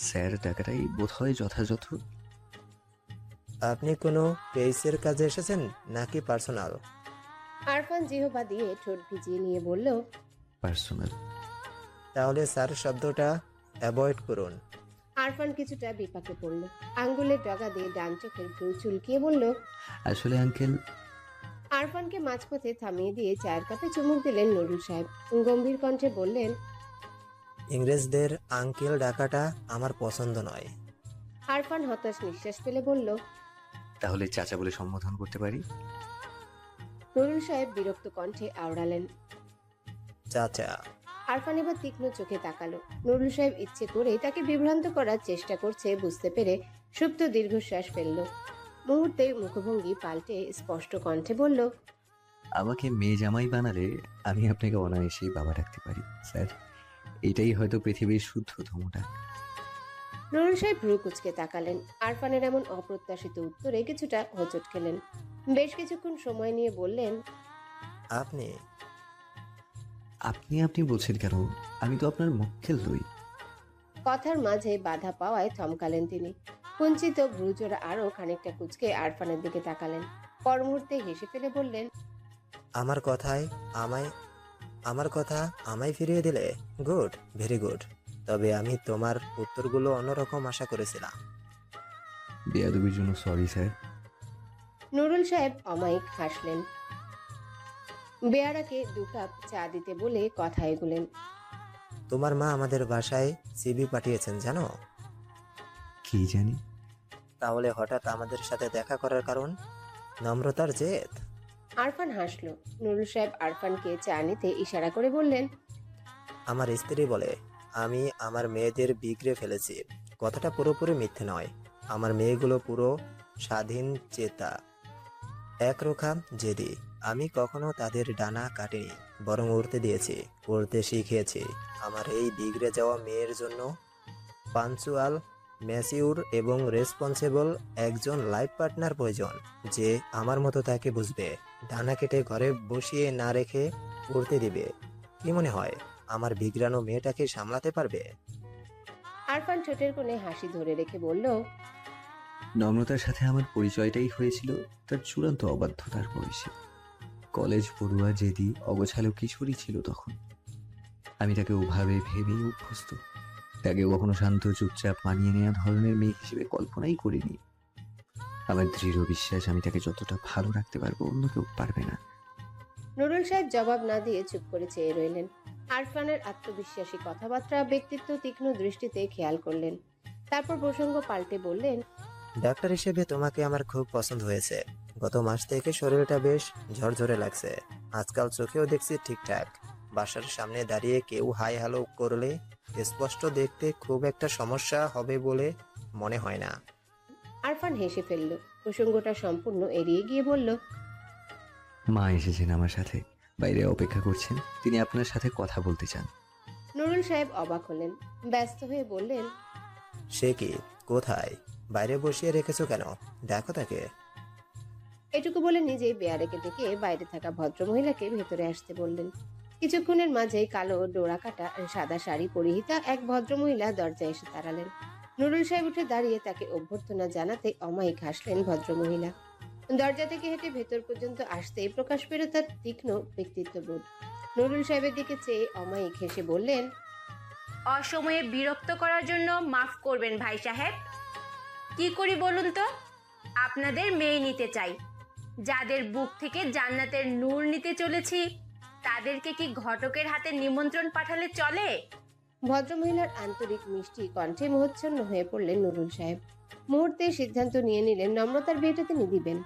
Sir, টাকাটাই বোধহয় যথাযথ। আপনি কোনো কেসের কাজে এসেছেন নাকি পার্সোনাল? আরফান জিহবা দিয়ে ঠোঁট ভিজিয়ে নিয়ে বলল, পার্সোনাল। তাহলে স্যার শব্দটা অ্যাভয়েড করুন। আরফান কিছুটা বিপাকে পড়ল। আঙ্গুলের ডগা দিয়ে ডান চোখের ভ্রু চুলকিয়ে বলল। আসলে আঙ্কেল, আরফানকে মাঝপথে থামিয়ে দিয়ে চায়ের কাপে চুমুক দিলেন নুরুল সাহেব। গম্ভীর কণ্ঠে বললেন। ইংরেজদের আঙ্কেল ডাকাটা আমার পছন্দ নয়। আরফান হতাশ নিঃশ্বাস ফেলে বলল। তাহলে চাচা বলে সম্বোধন করতে পারি? নুরুল সাহেব বিরক্ত কণ্ঠে আওড়ালেন। চাচা। আরফান এবার তীক্ষ্ণ চোখে তাকালো। নুরুল সাহেব ইচ্ছে করেই তাকে বিভ্রান্ত করার চেষ্টা করছে বুঝতে পেরে সুপ্ত দীর্ঘশ্বাস ফেলল। মুহূর্তে মুখভঙ্গি পাল্টে স্পষ্ট কণ্ঠে বলল। আমাকে মেয়ে জামাই বানালে আমি আপনাকে অনায়াসেই বাবা ডাকতে পারি স্যার। এটাই হয়তো পৃথিবীর শুদ্ধতম ডাক। নুরুল সাহেব ভ্রু কুঁচকে তাকালেন। আরফানের এমন অপ্রত্যাশিত উত্তরে কিছুটা হোঁচট খেলেন। বেশ কিছুক্ষণ সময় নিয়ে বললেন। আপনি আপনি আপনি বলছেন কেন? আমি তো আপনার মক্কেল নই। কথার মাঝে বাধা পাওয়ায় থমকালেন তিনি। কুঞ্চিত ভ্রুজোড়া আরো খানিকটা কুঁচকে আরফানের দিকে তাকালেন। পর মুহূর্তে হেসে ফেলে বললেন। আমার কথায় আমায় আমার কথা আমায় ফিরিয়ে দিলে? Good, very good. তবে আমি তোমার উত্তরগুলো অন্যরকম আশা করেছিলাম। বেয়াদবির জন্য সরি স্যার। নুরুল সাহেব অমায়িক হাসলেন। বেয়ারাকে 2 কাপ চা দিতে বলে কথা এগুলেন। তোমার মা আমাদের বাসায় সিবি পাঠিয়েছেন জানো? কি জানি। তাহলে হঠাৎ আমাদের সাথে দেখা করার কারণ? নম্রতার জেদ? আরফান হাসলো। নুরুল সাহেব আরফানকে চা নিতে ইশারা করে বললেন। আমার স্ত্রী বলে আমি আমার মেয়েদের বিগড়ে ফেলেছি। কথাটা পুরোপুরি মিথ্যে নয়। আমার মেয়েগুলো পুরো স্বাধীন চেতা, একরোখা জেদি। আমি কখনো তাদের ডানা কাটিনি, বরং উড়তে দিয়েছি, উড়তে শিখিয়েছি। আমার এই বিগড়ে যাওয়া মেয়ের জন্য পাঞ্চুয়াল, ম্যাচিউর এবং রেসপন্সিবল একজন লাইফ পার্টনার প্রয়োজন, যে আমার মতো তাকে বুঝবে, ডানা কেটে ঘরে বসিয়ে না রেখে উড়তে দিবে। কি মনে হয় আমার বিগড়ানো মেয়েটাকে সামলাতে পারবে? আরফান ঠোঁটের কোণে হাসি ধরে রেখে বলল। নম্রতার সাথে আমার পরিচয়টাই হয়েছিল তার চূড়ান্ত অবাধ্যতার বয়সে। কলেজ পড়ুয়া জেদি অগোছালো কিশোরী ছিল তখন। আমি তাকে ওভাবে ভেবেই অভ্যস্ত। তাকে কখনো শান্ত চুপচাপ মানিয়ে নেওয়া ধরনের মেয়ে হিসেবে কল্পনাই করিনি। আমার দৃঢ় বিশ্বাস আমি তাকে যতটা ভালো রাখতে পারবো অন্য কেউ পারবে না। নুরুল সাহেব জবাব না দিয়ে চুপ করে চেয়ে রইলেন। আরফানের আত্মবিশ্বাসী কথাবার্তা, ব্যক্তিত্ব তীক্ষ্ণ দৃষ্টিতে খেয়াল করলেন। তারপর প্রসঙ্গ পাল্টে বললেন। ডাক্তার হিসেবে তোমাকে আমার খুব পছন্দ হয়েছে। গত মাস থেকে শরীরটা বেশ ঝরঝরে লাগছে। আজকাল চোখেও দেখছি ঠিকঠাক। বাসার সামনে দাঁড়িয়ে কেউ হাই হ্যালো করলে স্পষ্ট দেখতে খুব একটা সমস্যা হবে বলে মনে হয় না। আরফান হেসে ফেলল। প্রসঙ্গটা সম্পূর্ণ এড়িয়ে গিয়ে বলল। মা এসেছেন আমার সাথে, বাইরে অপেক্ষা করছেন, তিনি আপনার সাথে কথা বলতে চান। নুরুল সাহেব অবাক হলেন। ব্যস্ত হয়ে বললেন। সে কি? কোথায়? বাইরে বসিয়ে রেখেছো কেন? দেখো তাকে। এটুকু বলে নিজেই বেয়ারাকে ডেকে বাইরে থাকা ভদ্রমহিলাকে ভেতরে আসতে বললেন। কিছুক্ষণের মাঝেই কালো ডোরা কাটা সাদা শাড়ি পরিহিতা এক ভদ্রমহিলা দরজায় এসে দাঁড়ালেন। নুরুল সাহেব উঠে দাঁড়িয়ে তাকে অভ্যর্থনা জানাতে অমায়িক হাসলেন ভদ্রমহিলা। দরজা থেকে হেঁটে ভেতর পর্যন্ত আসতেই প্রকাশ পেল তার তীক্ষ্ণ ব্যক্তিত্ববোধ। নুরুল সাহেবের দিকে চেয়ে অমায়িক হেসে বললেন। অসময়ে বিরক্ত করার জন্য মাফ করবেন ভাই সাহেব। কি করি বলুন তো? আপনাদের মেয়ে নিতে চাই। যাদের বুক থেকে জান্নাতের নূর নিতে চলেছি, তাদেরকে কি ঘটকের হাতে নিমন্ত্রণ পাঠালে চলে? ভদ্রমহিলার আন্তরিক মিষ্টি কণ্ঠে মোহচ্ছন্ন হয়ে পড়লেন নুরুল সাহেব। মুহূর্তে সিদ্ধান্ত নিয়ে নিলেন নম্রতার বিয়েটা তিনি দিবেন।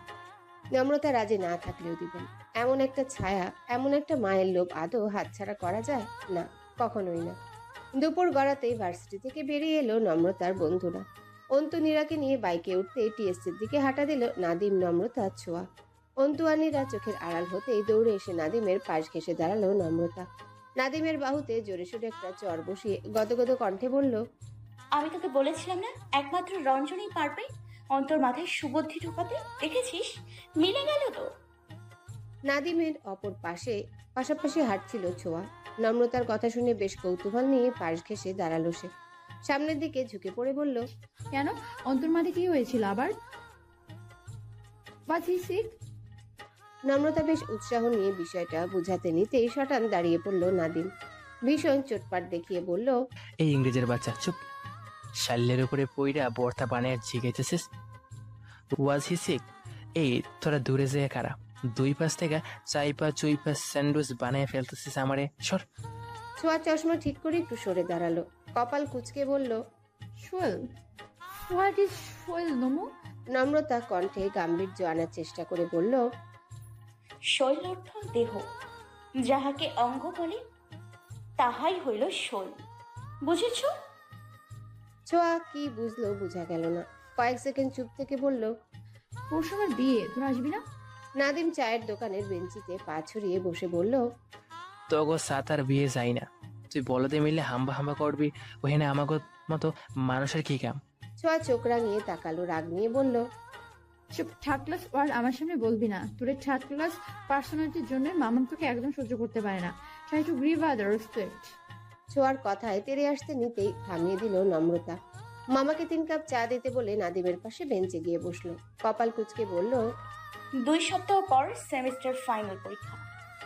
নম্রতা রাজি না থাকলেও দিবেন। এমন একটা ছায়া, এমন একটা মায়ের লোভ আদৌ হাতছাড়া করা যায় না, কখনোই না। দুপুর গড়াতেই ভার্সিটি থেকে বেরিয়ে এলো নম্রতার বন্ধুরা। অন্তু নীরাকে নিয়ে বাইকে উঠতে টিএসসির দিকে হাঁটা দিল নাদিম, নম্রতা, ছোঁয়া। অন্তু আনিরা চোখের আড়াল হতেই দৌড়ে এসে নাদিমের পাশ ঘেঁষে দাঁড়ালো নম্রতা। নাদিমের বাহুতে জোরে সোরে একটা চর বসিয়ে গদগদ কণ্ঠে বলল। আমি তোকে বলেছিলাম না একমাত্র রঞ্জনই পারবে অন্তর মাথায় সুবুদ্ধি ঢোকাতে। দেখেছিস, মিলে গেল তো। নাদিমের অপর পাশে পাশাপাশি হাঁটছিল ছোঁয়া। নম্রতার কথা শুনে বেশ কৌতূহল নিয়ে পাশ ঘেঁষে দাঁড়ালো সে। সামনের দিকে ঝুঁকে পড়ে বলল, কেন? অন্তর মাঝে কি হয়েছিল আবার? What is it? নম্রতা বেশ উৎসাহ নিয়ে বিষয়টা বুঝাতে নিতেই শটান দাঁড়িয়ে পড়ল নাদিম। ভীষণ চোটপাট দেখিয়ে বলল, এই ইংরেজের বাচ্চা চুপ। শাল্যের উপরে পইরা বর্তা বানায় জিগাইতেছিস ওয়াজ হি সিক? এই তোরা দূরে যেয়ে কারা 2 পাশ থেকে 4 পা স্যান্ডউইচ বানিয়ে ফেলতেছিস আমারে, সর। ছোঁয়া চশমা ঠিক করে একটু সরে দাঁড়ালো, কপাল কুঁচকে বলল, Fuel? What is fuel, Nomo? নম্রতা কণ্ঠে গাম্ভীর্য আনার চেষ্টা করে বলল, শৈল অর্থ দেহ, যাহাকে অঙ্গ বলে তাহাই হইল শৈল। বুঝেছ? ছোঁয়া কি বুঝলো বোঝা গেল না। কয়েক সেকেন্ড চুপ থেকে বলল, পরশু আমার বিয়ে, তোরা আসবি না? নাদিম চায়ের দোকানের বেঞ্চিতে পা ছড়িয়ে বসে বলল, তোগো সাত আর বিয়ে যাই না। তুই বলদে মিলে হাম্বা হাম্বা করবি, ওখানে আমাকে মতো মানুষের কি কাম? ছোঁয়া চোখ রাঙিয়ে তাকালো, রাগ নিয়ে বলল, চুপ, থার্ড ক্লাস ওয়ার্ড আমার সামনে বলবি না। তোর থার্ড ক্লাস পার্সোনালিটির জন্য মামাম তোকে একদম সহ্য করতে পারে না। Try to grieve other respect. ছোঁয়ার কথায় তেরে আসতে নিতেই থামিয়ে দিল নম্রতা। মামাকে 3 কাপ চা দিতে বলে নাদিমের পাশে বেঞ্চে গিয়ে বসলো। কপাল কুঁচকে বলল, 2 সপ্তাহ পর সেমিস্টার ফাইনাল পরীক্ষা,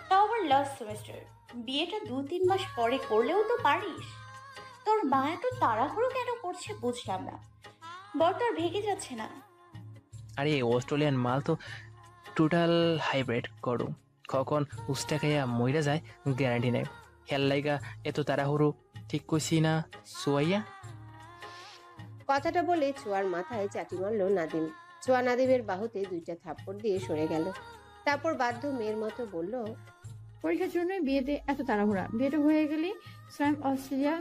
তাও আবার লাস্ট সেমিস্টার। বিয়েটা 2-3 মাস পরে করলেও তো পারিস। তোর মা এত তাড়াহুড়ো কেন করছে বুঝলাম না। বর তোর ভেগে যাচ্ছে না? আরে অস্ট্রেলিয়ান মাল তো টোটাল হাইব্রিড গরু, কখন উস্টা খাইয়া মইরা যায় গ্যারান্টি নেই। খেয়াল লাইগা এত তাড়াহুড়ো ঠিক কইছি না সুয়াইয়া? কথাটা বলে ছোঁয়ার মাথায় চাটি মারল নাদিম। ছোঁয়া নাদিমের বাহুতে 2টা থাপ্পড় দিয়ে সরে গেল। তারপর বাধ্য মেয়ের মতো বলল, পরীক্ষার জন্য বিয়েতে এত তাড়াহুড়া? বিয়েটা হয়ে গেলে স্যাম অস্ট্রেলিয়া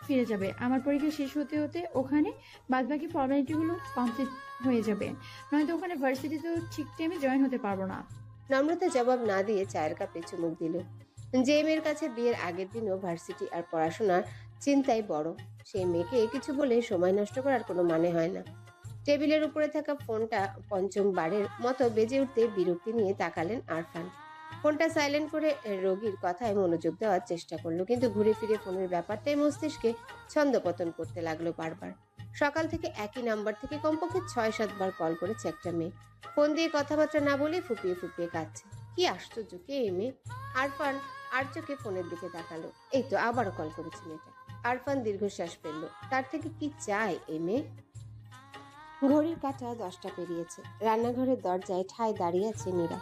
ফিরে যাবে। আমার পরীক্ষা শেষ হতে হতে ওখানে বাদবাকি ফর্মালিটিগুলো কমপ্লিট হয়ে যাবে। নয়তো ওখানে ভার্সিটিতেও ঠিক টাইমে জয়েন হতে পারবো না। নম্রতা জবাব না দিয়ে চায়ের কাপে চুমুক দিল। যে মেয়ের কাছে বিয়ের আগের দিনও ভার্সিটি আর পড়াশোনার চিন্তাই বড়, সেই মেয়েকে কিছু বলে সময় নষ্ট করার কোনো মানে হয় না। টেবিলের উপরে থাকা ফোনটা পঞ্চমবারের মতো বেজে উঠতে বিরক্তি নিয়ে তাকালেন আরফান। ফোনটা সাইলেন্ট করে রোগীর কথায় মনোযোগ দেওয়ার চেষ্টা করলো, কিন্তু ঘুরে ফিরে ফোনের ব্যাপারটাই মস্তিষ্কে ছন্দপতন করতে লাগলো বারবার। সকাল থেকে একই নাম্বার থেকে কমপক্ষে 6-7 বার কল করেছে একটা মেয়ে। ফোন দিয়ে কথাবার্তা না বলে ফুপিয়ে ফুপিয়ে কাঁদছে। কি আশ্চর্য, কে এই মেয়ে? আরফান আর চোখে ফোনের দিকে তাকালো। এই তো আবারও কল করেছে মেয়েটা। আরফান দীর্ঘশ্বাস ফেলল। তার থেকে কি চায় এই মেয়ে? ঘড়ির কাঁটা 10টা পেরিয়েছে। রান্নাঘরের দরজায় ঠায় দাঁড়িয়ে আছে নীরা।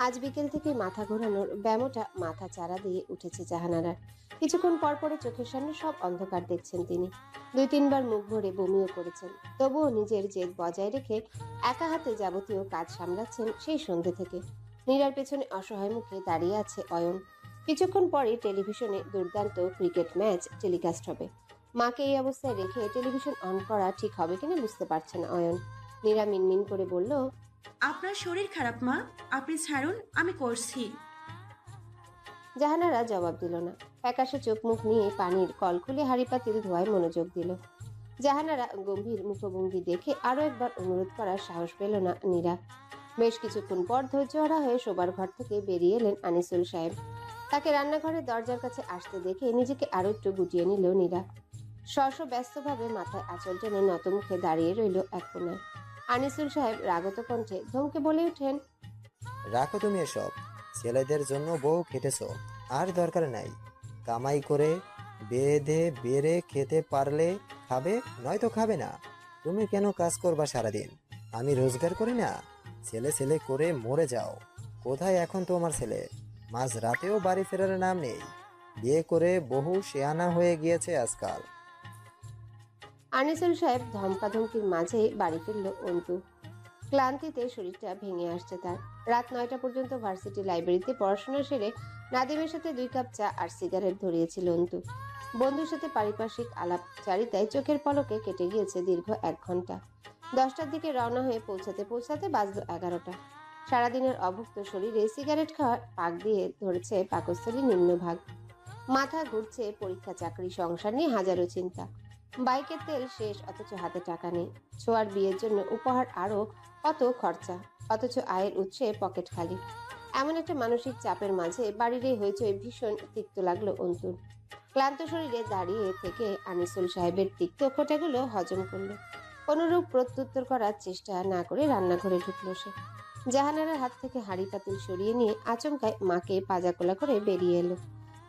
আজ বিকেল থেকে মাথা ঘোরানোর ব্যামোটা মাথা চারা দিয়ে উঠেছে জাহানারার। কিছুক্ষণ পর পরে চোখের সামনে সব অন্ধকার দেখছেন তিনি। 2-3 বার মুখ ভরে বমিও করেছেন। তবুও নিজের জেদ বজায় রেখে একা হাতে যাবতীয় কাজ সামলাচ্ছেন সেই সন্ধ্যে থেকে। নীরার পেছনে অসহায় মুখে দাঁড়িয়ে আছে অয়ন। কিছুক্ষণ পরে টেলিভিশনে দুর্দান্ত ক্রিকেট ম্যাচ টেলিকাস্ট হবে। মাকে এই অবস্থায় রেখে টেলিভিশন অন করা ঠিক হবে কিনা বুঝতে পারছে না অয়ন। নীরা মিনমিন করে বলল, আপনার শরীর খারাপ মা, আপনি ছাড়ুন, আমি করছি। জাহানারা জবাব দিল না। ফ্যাকাশে চোখ মুখ নিয়ে পানির কল খুলে হাঁড়ি পাতিল ধোয়ায় মনোযোগ দিল। জাহানারা গম্ভীর মুখভঙ্গি দেখে আরো একবার অনুরোধ করার সাহস পেল না নীরা। বেশ কিছুক্ষণ পর ধৈর্যহারা হয়ে শোবার ঘর থেকে বেরিয়ে এলেন আনিসুল সাহেব। তাকে রান্নাঘরের দরজার কাছে আসতে দেখে নিজেকে আরো একটু গুটিয়ে নিল নীরা। ব্যস্তভাবে মাথায় আঁচল টেনে নতমুখে দাঁড়িয়ে রইল এক কোণায়। আনিসুল সাহেব রাগত কণ্ঠে ধমকে বলে ওঠেন, রাখো তুমি এসব। ছেলেদের জন্য বউ খেটেছো, আর দরকার নাই। কামাই করে বেঁধে বেড়ে খেতে পারলে খাবে, নয়তো খাবে না। তুমি কেন কাজ করবা সারাদিন? আমি রোজগার করি না? ছেলে ছেলে করে মরে যাও। কোথায় এখন তোমার ছেলে? মাঝ রাতেও বাড়ি ফেরার নাম নেই। বিয়ে করে বহু শেয়ানা হয়ে গিয়েছে আজকাল। আনিসুল সাহেব ধমকাধমকির মাঝে বাড়ি ফিরল অন্তু। ক্লান্তিতে শরীরটা ভেঙে আসছে তার। রাত 9টা পর্যন্ত ভার্সিটি লাইব্রেরিতে পড়াশোনা সেরে নাদিমের সাথে 2 কাপ চা আর সিগারেট ধরিয়েছিল অন্তু। বন্ধুর সাথে পারিপার্শ্বিক আলাপচারিতায় চোখের পলকে কেটে গিয়েছে দীর্ঘ 1 ঘন্টা। 10টার দিকে রওনা হয়ে পৌঁছাতে পৌঁছাতে বাজলো 11টা। সারাদিনের অভুক্ত শরীরে সিগারেট খাওয়ার পাক দিয়ে ধরেছে পাকস্থলী নিম্নভাগ। মাথা ঘুরছে পরীক্ষা, চাকরি, সংসার নিয়ে হাজারো চিন্তা। বাইকের তেল শেষ, অথচ হাতে টাকা নেই। ছোঁয়ার বিয়ের জন্য উপহার আরো কত খরচা, অথচ আয়ের উৎসে পকেট খালি। এমন একটা মানসিক চাপের মাঝে বাড়ির এই হইচই ভীষণ তিক্ত লাগলো অন্তুর। ক্লান্ত শরীরে দাঁড়িয়ে থেকে আনিসুল সাহেবের তিক্ত খোঁটাগুলো হজম করলো। কোনরূপ প্রত্যুত্তর করার চেষ্টা না করে রান্নাঘরে ঢুকলো সে। জাহানারার হাত থেকে হাঁড়ি পাতিল সরিয়ে নিয়ে আচমকায় মাকে পাজাকোলা করে বেরিয়ে এলো।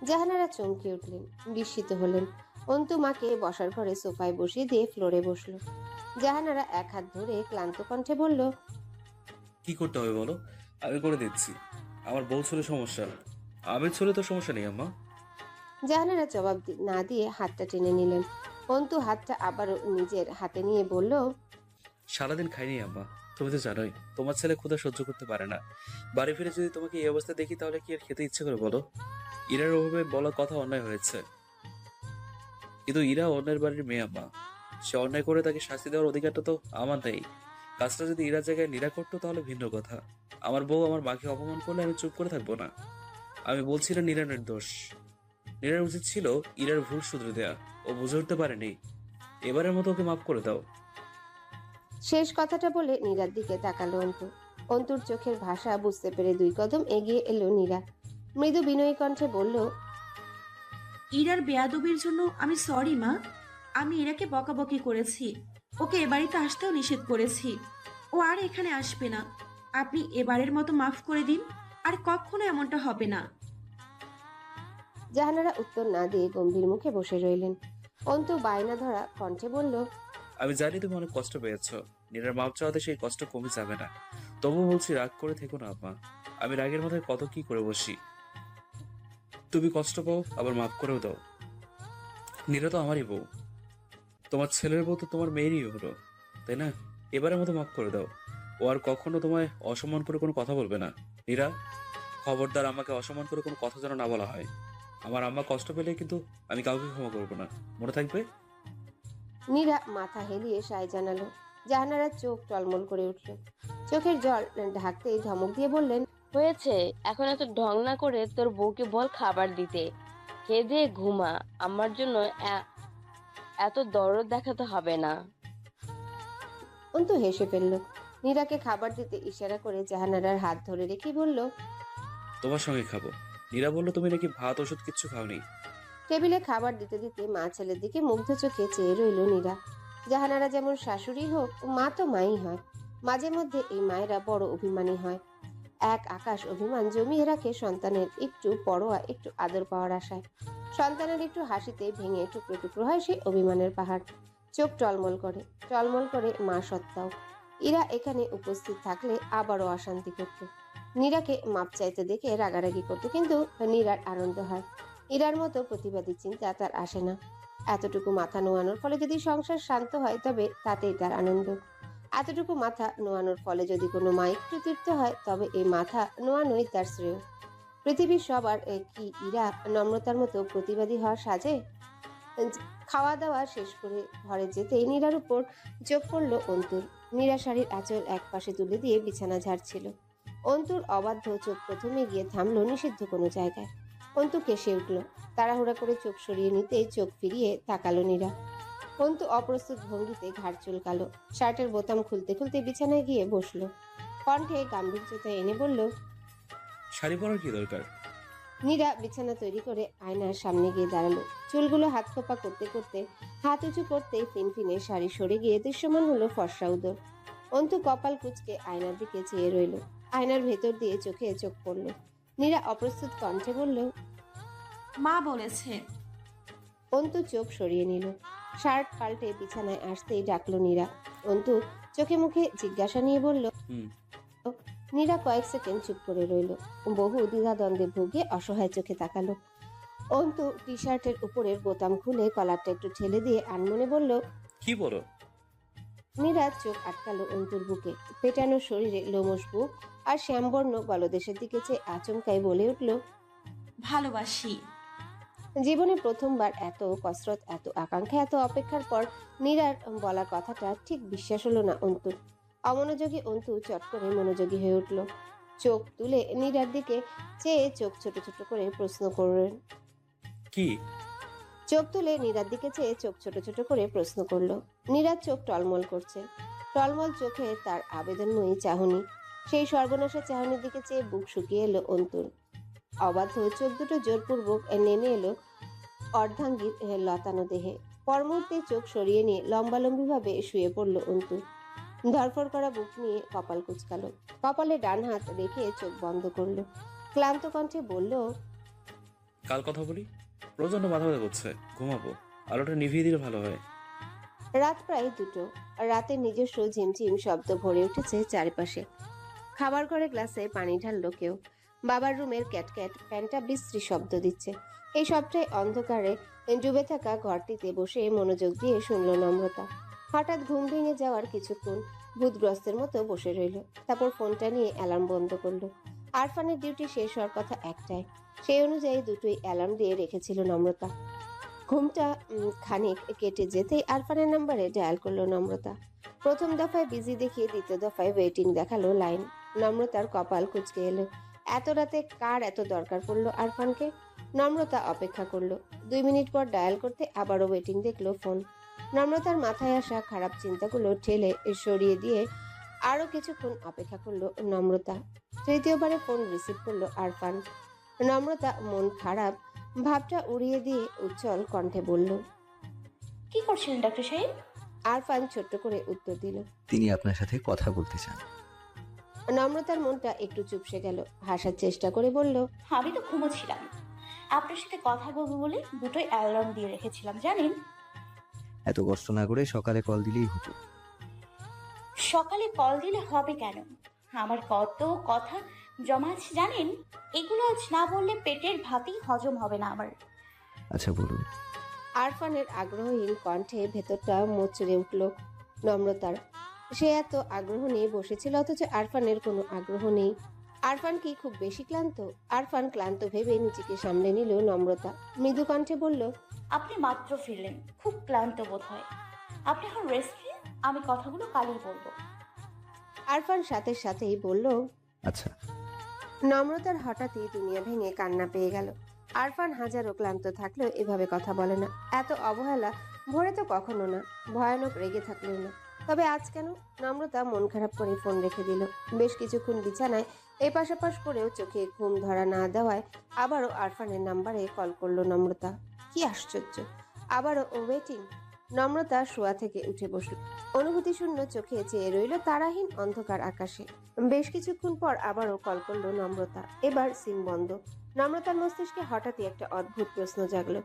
জাহানারা চমকে উঠলেন, বিস্মিত হলেন। অন্তু মাকে বসার ঘরে সোফায় বসিয়ে দিয়ে ফ্লোরে বসলো। জাহানারা এক হাত ধরে ক্লান্ত কণ্ঠে বলল, কি করতে হবে বলো, আমি করে দিচ্ছি। আমার বউ ছেলে সমস্যা, আমি ছেলে তো সমস্যা নেই আম্মা। জাহানারা জবাব না দিয়ে হাতটা টেনে নিলেন। অন্তু হাতটা আবারও নিজের হাতে নিয়ে বলল, সারাদিন খাইনি আম্মা, তুমি তো জানোই তোমার ছেলে ক্ষুধা সহ্য করতে পারে না। বাড়ি ফিরে যদি তোমাকে এই অবস্থা দেখি তাহলে কি আর খেতে ইচ্ছে করে বলো? ইরার অভাবে বলা কথা অন্যায় হয়েছে, কিন্তু ইরা অন্যের বাড়ির মেয়ে আম্মা। সে অন্যায় করে তাকে শাস্তি দেওয়ার অধিকারটা তো আমার নেই। কাজটা যদি ইরার জায়গায় নীরা করতো তাহলে ভিন্ন কথা। আমার বউ আমার মাকে অপমান করলে আমি চুপ করে থাকবো না। আমি বলছি না নীরার দোষ, নীরার উচিত ছিল ইরার ভুল শুধরে দেয়া। ও বুঝে উঠতে পারেনি, এবারের মতো ওকে মাফ করে দাও। শেষ কথাটা বলে নীরার দিকে তাকালো অন্তু। অন্তুর চোখের ভাষা বুঝতে পেরে 2 কদম এগিয়ে এলো নীরা। মৃদু বিনয়ী কণ্ঠে বলল, ইরার বেয়াদবির জন্য আমি সরি মা। আমি ইরাকে বকাবকি করেছি, ওকে এ বাড়িতে আসতেও নিষেধ করেছি। ও আর এখানে আসবে না। আপনি এবারের মতো মাফ করে দিন, আর কখনো এমনটা হবে না। জাহানারা উত্তর না দিয়ে গম্ভীর মুখে বসে রইলেন। অন্তু বায়না ধরা কণ্ঠে বলল, আমি জানি তুমি অনেক কষ্ট পেয়েছ, নীরার মাপ চাওয়াতে সেই কষ্ট কমে যাবে না। তবু বলছি রাগ করে থেকো না আম্মা। আমি রাগের মাথায় কত কি করে বসি। তুমি কষ্ট পাও আবার মাফ করেও দাও। নীরা তো আমারই বউ, তোমার ছেলের বউ তো তোমার মেয়েরই হলো, তাই না? এবারের মতো মাফ করে দাও। ও আর কখনো তোমায় অসম্মান করে কোনো কথা বলবে না। নীরা, খবরদার আমাকে অসম্মান করে কোনো কথা যেন না বলা হয়। আমার আম্মা কষ্ট পেলে কিন্তু আমি কাউকে ক্ষমা করবো না, মনে থাকবে? নীরা মাথা হেলিয়ে সায় জানালো। জাহানারার চোখ টলমল করে উঠল। চোখের জল ঢাকতেই ধমক দিয়ে বললেন, হয়েছে, এখন এত ঢং না করে তোর বউকে বল খাবার দিতে। খেয়ে দিয়ে ঘুমা, আমার জন্য এত দরদ দেখাতে হবে না। অন্তু হেসে ফেলল। নীরাকে খাবার দিতে ইশারা করে জাহানারার হাত ধরে রেখে বলল, তোমার সঙ্গে খাবো। নীরা বললো তুমি নাকি ভাত ওষুধ কিচ্ছু খাওনি। টেবিলে খাবার দিতে দিতে মা ছেলের দিকে মুগ্ধ চোখে চেয়ে রইল নীরা। জাহানারা যেমন শাশুড়ি হোক, মা তো মাই হয়। মাঝে মধ্যে এই মায়েরা বড় অভিমানী হয়। এক আকাশ অভিমান জমিয়ে রাখে সন্তানের একটু পরোয়া, একটু আদর পাওয়ার আশায়। সন্তানের একটু হাসিতে ভেঙে টুকরো টুকরো হয় সেই অভিমানের পাহাড়। চোখ টলমল করে মা সত্তাও। ইরা এখানে উপস্থিত থাকলে আবারও অশান্তি করত। নীরাকে মাপ চাইতে দেখে রাগারাগি করত, কিন্তু নীরার আনন্দ হয়। ইরার মতো প্রতিবাদী চিন্তা তার আসে না। এতটুকু মাথা নোয়ানোর ফলে যদি সংসার শান্ত হয় তবে তাতেই তার আনন্দ। এতটুকু মাথা নোয়ানোর ফলে যদি কোনো মা একটু তৃপ্ত হয় তবে এই মাথা নোয়ানোই তার শ্রেয়। পৃথিবীর সবার কি ইরা নম্রতার মতো প্রতিবাদী হওয়া সাজে? খাওয়া দাওয়া শেষ করে ঘরে যেতেই নীরার উপর চোখ পড়ল অন্তুর। নীরা শাড়ির আঁচল এক পাশে তুলে দিয়ে বিছানা ঝাড়ছিল। অন্তুর অবাধ্য চোখ প্রথমে গিয়ে থামলো নিষিদ্ধ কোনো জায়গায়। অন্তু কেসে উঠল। তাড়াহুড়া করে চোখ সরিয়ে নিতেই চোখ ফিরিয়ে তাকালো নীরা। অন্তু অপ্রস্তুত ভঙ্গিতে ঘাড় চুলকালো। শার্টের বোতাম খুলতে খুলতে বিছানায় গিয়ে বসলো। কণ্ঠে গাম্ভীর্যতা এনে বলল, শাড়ি পরার কি দরকার? নীরা বিছানা তৈরি করে আয়নার সামনে গিয়ে দাঁড়ালো। চুলগুলো হাত খোপা করতে করতে হাত উঁচু করতেই ফিনফিনে শাড়ি সরে গিয়ে দৃশ্যমান হলো ফর্সা উদর। অন্তু কপাল কুঁচকে আয়নার দিকে চেয়ে রইল। আয়নার ভেতর দিয়ে চোখে চোখ পড়ল। নীরা অপ্রস্তুত কণ্ঠে বলল, মা বলেছে। অন্তু চোখ সরিয়ে নিল। শার্ট পাল্টে বিছানায় আসতেই ডাকলো নীরা। অন্তু চোখে মুখে জিজ্ঞাসা নিয়ে বলল। হুম। নীরা কয়েক সেকেন্ড চুপ করে রইল। বহু দ্বিধাদ্বন্দ্বে ভুগে অসহায় চোখে তাকালো। অন্তু টি শার্টের উপরের বোতাম খুলে কলারটা একটু ঠেলে দিয়ে আনমনে বলল, কি বলো? নীরা চোখ আটকালো অন্তুর বুকে। পেটানো শরীরে লোমশ বুক আর শ্যামবর্ণ গলদেশের দিকে চেয়ে আচমকাই বলে উঠল, ভালোবাসি। জীবনে প্রথমবার এত কসরত, এত আকাঙ্ক্ষা, এত অপেক্ষার পর নীরার বলা কথাটা ঠিক বিশ্বাস হলো না অন্তুর। অমনোযোগী অন্তু চট করে মনোযোগী হয়ে উঠল। চোখ তুলে নীরার দিকে চেয়ে চোখ ছোট ছোট করে প্রশ্ন করলেন। কি? চোখ তুলে নীরার দিকে চেয়ে চোখ ছোট ছোট করে প্রশ্ন করলো। নীরার চোখ টলমল করছে। টলমল চোখে তার আবেদনময়ী চাহনি। সেই সর্বনাশা চাহনির দিকে চেয়ে বুক শুকিয়ে এলো অন্তুর। অবাধ্য চোখ দুটো জোরপূর্বক নেমে এলো অর্ধাঙ্গীর লতানো দেহে। পর মুহূর্তে চোখ সরিয়ে নিয়ে লম্বালম্বিভাবে শুয়ে পড়ল অন্তু। ধরফর করা বুক নিয়ে কপাল কুঁচকালো, কপালে ডান হাত রেখে চোখ বন্ধ করলো। ক্লান্ত কণ্ঠে বলল, কাল কথা বলি। প্রচন্ড মাথা ব্যথা করছে, ঘুমাবো। আলোটা নিভিয়ে দিলে ভালো হয়। রাত প্রায় 2টো। রাতের নিজস্ব ঝিমঝিম শব্দ ভরে উঠেছে চারপাশে। খাবার ঘরে গ্লাসে পানি ঢাললো কেউ। বাবার রুমের ক্যাটক্যাট প্যান্টা বিশ্রী শব্দ দিচ্ছে। এই সবটাই অন্ধকারে ডুবে থাকা ঘরটিতে বসে মনোযোগ দিয়ে শুনল নম্রতা। হঠাৎ ঘুম ভেঙে যাওয়ার কিছুক্ষণ ভূতগ্রস্তের মতো বসে রইল। তারপর ফোনটা নিয়ে অ্যালার্ম বন্ধ করলো। আরফানের ডিউটি শেষ হওয়ার কথা 1টায়। সেই অনুযায়ী দুটোই অ্যালার্ম দিয়ে রেখেছিল নম্রতা। ঘুমটা খানিক কেটে যেতেই আরফানের নাম্বারে ডায়াল করলো নম্রতা। প্রথম দফায় বিজি দেখিয়ে দ্বিতীয় দফায় ওয়েটিং দেখালো লাইন। নম্রতার কপাল কুঁচকে এলো। এত রাতে কার এত দরকার পড়লো আরফানকে? নম্রতা অপেক্ষা করলো। 2 মিনিট পর ডায়াল করতে আবারও ওয়েটিং দেখলো ফোন। নম্রতার মাথায় আসা খারাপ চিন্তাগুলো ঠেলে সরিয়ে দিয়ে আরো কিছুক্ষণ অপেক্ষা করলো নম্রতা। তৃতীয়বারে ফোন রিসিভ করলো আরফান। নম্রতা মন খারাপ ভাবটা উড়িয়ে দিয়ে উজ্জ্বল কণ্ঠে বলল, কি করছিলেন ডাক্তার সাহেব? আরফান ছোট্ট করে উত্তর দিল। তিনি আপনার সাথে কথা বলতে চান। নম্রতার মনটা একটু চুপসে গেল। হাসার চেষ্টা করে বলল, আমি তো ঘুমোচ্ছিলাম। আপনার সাথে কথা বলবো বলে দুটোই অ্যালার্ম দিয়ে রেখেছিলাম জানেন। এত কষ্ট না করে সকালে কল দিলেই হতো। সকালে কল দিলে হবে কেন? আমার কত কথা জমা আছে জানেন। এগুলো আজ না বললে পেটের ভাতই হজম হবে না আমার। আচ্ছা বলুন। আরফানের আগ্রহহীন কণ্ঠে ভেতরটা মোচড়ে উঠল নম্রতার। সে এত আগ্রহ নিয়ে বসেছিল অথচ আরফানের কোনো আগ্রহ নেই। আরফান কি খুব বেশি ক্লান্ত? আরফান ক্লান্ত ভেবে নিজেকে সামলে নিল নম্রতা। মৃদু কণ্ঠে বলল, আপনি মাত্র ফিরলেন, খুব ক্লান্ত বোধ হয়। আপনি এখন রেস্ট নিন, আমি কথাগুলো কালই বলবো। আরফান সাথে সাথেই বলল। আচ্ছা। নম্রতার হঠাৎই দুনিয়া ভেঙে কান্না পেয়ে গেল। আরফান হাজারো ক্লান্ত থাকলেও এভাবে কথা বলে না। এত অবহেলা ভোরে তো কখনো না। ভয়ানক রেগে থাকলেও না। তবে আজ কেন? নম্রতা মন খারাপ করে ফোন রেখে দিল। বেশ কিছুক্ষণ বিছানায় এই পাশাপাশ করেও চোখে ঘুম ধরা না দেওয়ায় আবারও আরফানের নাম্বারে কল করলো নম্রতা। কি আশ্চর্য, আবারও ওয়েটিং। নম্রতা শোয়া থেকে উঠে বসল। অনুভূতি শূন্য চোখে চেয়ে রইল তারাহীন অন্ধকার আকাশে। বেশ কিছুক্ষণ পর আবারও কল করলো নম্রতা। এবার সিম বন্ধ। নম্রতার মস্তিষ্কে হঠাৎই একটা অদ্ভুত প্রশ্ন জাগলো।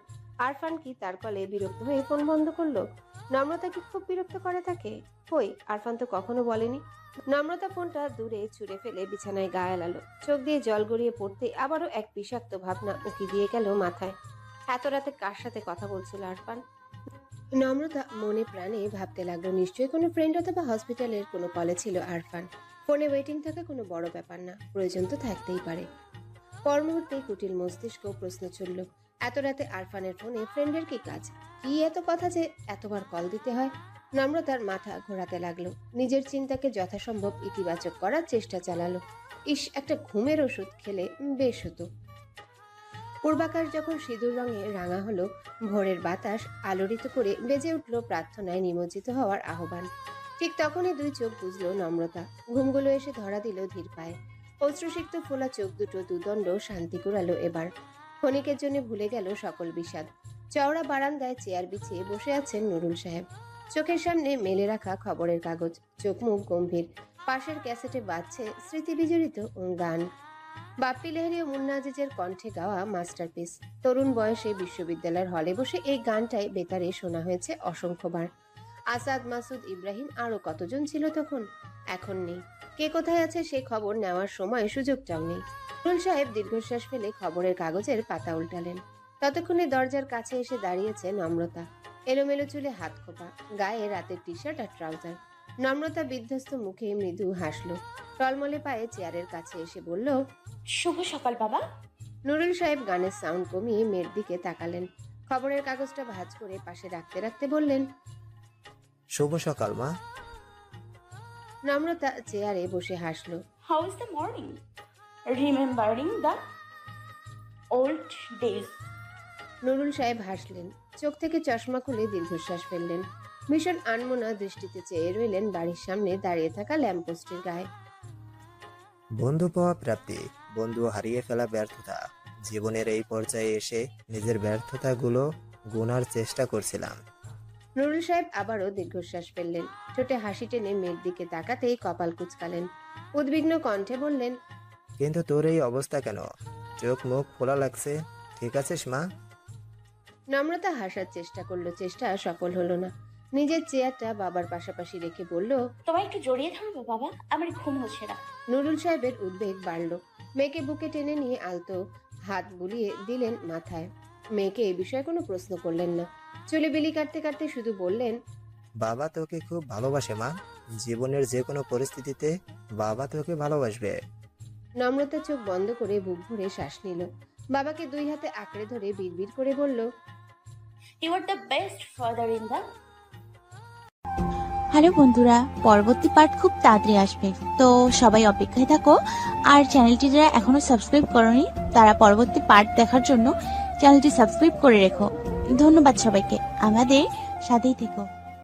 আরফান কি তার কলে বিরক্ত হয়ে ফোন বন্ধ করলো? নম্রতা কি খুব বিরক্ত করে তাকে? কই, আরফান তো কখনো বলেনি। নম্রতা ফোনটা দূরে ছুঁড়ে ফেলে বিছানায় গা এলালো। চোখ দিয়ে জল গড়িয়ে পড়তে আবারও এক বিষাক্ত ভাবনা উকি দিয়ে গেল মাথায়। এত রাতে কার সাথে কথা বলছিল আরফান? নম্রতা মনে প্রাণে ভাবতে লাগলো, নিশ্চয়ই কোনো ফ্রেন্ড অথবা হসপিটালের কোনো কলে ছিল আরফান। ফোনে ওয়েটিং থাকা কোনো বড় ব্যাপার না, প্রয়োজন তো থাকতেই পারে। পর মুহূর্তেই কুটিল মস্তিষ্ক প্রশ্ন ছুড়ল, এত রাতে আরফানের ফোনে ফ্রেন্ডের কি কাজ? কি এত কথা যে এতবার কল দিতে হয়? নম্রতার মাথা ঘোরাতে লাগলো। নিজের চিন্তাকে যথাসম্ভব ইতিবাচক করার চেষ্টা চালালো। ইস, একটা ঘুমের ওষুধ খেলে বেশ হতো। পূর্বাকাশ যখন সিঁদুর রঙে রাঙা হলো, ভোরের বাতাস আলোড়িত করে বেজে উঠল প্রার্থনায় নিমজ্জিত হওয়ার আহ্বান। ঠিক তখনই 2 চোখ বুঝলো নম্রতা। ঘুমগুলো এসে ধরা দিল ধীর পায়ে। অশ্রুসিক্ত ফোলা চোখ দুটো দুদণ্ড শান্তি কুড়ালো এবার। ক্ষণিকের জন্য ভুলে গেল সকল বিষাদ। চওড়া বারান্দায় চেয়ার বিছিয়ে বসে আছেন নুরুল সাহেব। চোখের সামনে মেলে রাখা খবরের কাগজ। চোখ মুখ গম্ভীর। পাশের ক্যাসেটে বাজছে স্মৃতি বিজড়িত গান। বাপ্পি লেহারি ও মুন্না আজিজের কণ্ঠে গাওয়া মাস্টারপিস। তরুণ বয়সে বিশ্ববিদ্যালয়ের হলে বসে এই গানটাই বেতারে শোনা হয়েছে অসংখ্যবার। আসাদ, মাসুদ, ইব্রাহিম আরো কতজন ছিল তখন, এখন নেই। কে কোথায় আছে সে খবর নেওয়ার সময় সুযোগটাও নেই। নুরুল সাহেব দীর্ঘশ্বাস ফেলে খবরের কাগজের পাতা উল্টালেন। ততক্ষণে দরজার কাছে এসে দাঁড়িয়েছে নম্রতা। এলোমেলো চুলে হাত খোপা, গায়ে রাতের টি শার্ট আর ট্রাউজার। নম্রতা বিধ্বস্ত মুখে মৃদু হাসলো। টলমলে পায়ে চেয়ারের কাছে এসে বলল, শুভ সকাল বাবা। নুরুল সাহেব গানের সাউন্ড কমিয়ে মেয়ের দিকে তাকালেন। খবরের কাগজটা ভাঁজ করে পাশে রাখতে রাখতে বললেন, শুভ সকাল মা। নম্রতা চেয়ারে বসে হাসলো। How is the morning? Remembering the old days. Nurul সাহেব হাসলেন। চোখ থেকে চশমা খুলে দীর্ঘশ্বাস ফেললেন। ভীষণ আনমনা দৃষ্টিতে চেয়ে রইলেন বাড়ির সামনে দাঁড়িয়ে থাকা ল্যাম্পপোস্টের গায়ে। বন্ধু পাওয়া প্রাপ্তি, বন্ধু হারিয়ে ফেলা ব্যর্থতা। জীবনের এই পর্যায়ে এসে নিজের ব্যর্থতাগুলো গোনার চেষ্টা করছিলাম। নুরুল সাহেব আবারও দীর্ঘশ্বাস ফেললেন। ঠোঁটে হাসি টেনে মেয়ের দিকে তাকাতেই কপাল কুঁচকালেন। উদ্বিগ্ন কণ্ঠে বললেন, কিন্তু তোর এই অবস্থা কেন? চোখ মুখ খোলা লাগছে। ঠিক আছিস মা? নম্রতা হাসার চেষ্টা করলো, চেষ্টা সফল হলো না। নিজের চেয়ারটা বাবার পাশাপাশি রেখে বলল, তোমায় একটু জড়িয়ে ধরবো বাবা, আমার ঘুম হচ্ছে না। নুরুল সাহেবের উদ্বেগ বাড়ল। মেয়েকে বুকে টেনে নিয়ে আলতো হাত বুলিয়ে দিলেন মাথায়। মেয়েকে এই বিষয়ে কোনো প্রশ্ন করলেন না। চুলে বিলি কাটতে কাটতে শুধু বললেন, বাবা তোকে খুব ভালোবাসে মা। জীবনের যে কোনো পরিস্থিতিতে বাবা তোকে ভালোবাসবে। নম্রতা চোখ বন্ধ করে বুক ভরে শ্বাস নিল। বাবাকে দুই হাতে আঁকড়ে ধরে বিড়বিড় করে বলল, you are the best father in the. Hello বন্ধুরা, পরবর্তী পার্ট খুব তাড়াতাড়ি আসবে, তো সবাই অপেক্ষায় থাকো। আর চ্যানেলটি যারা এখনো সাবস্ক্রাইব করনি তারা পরবর্তী পার্ট দেখার জন্য চ্যানেলটি সাবস্ক্রাইব করে রেখো। ধন্যবাদ সবাইকে, আমাদের সাথেই থেকো।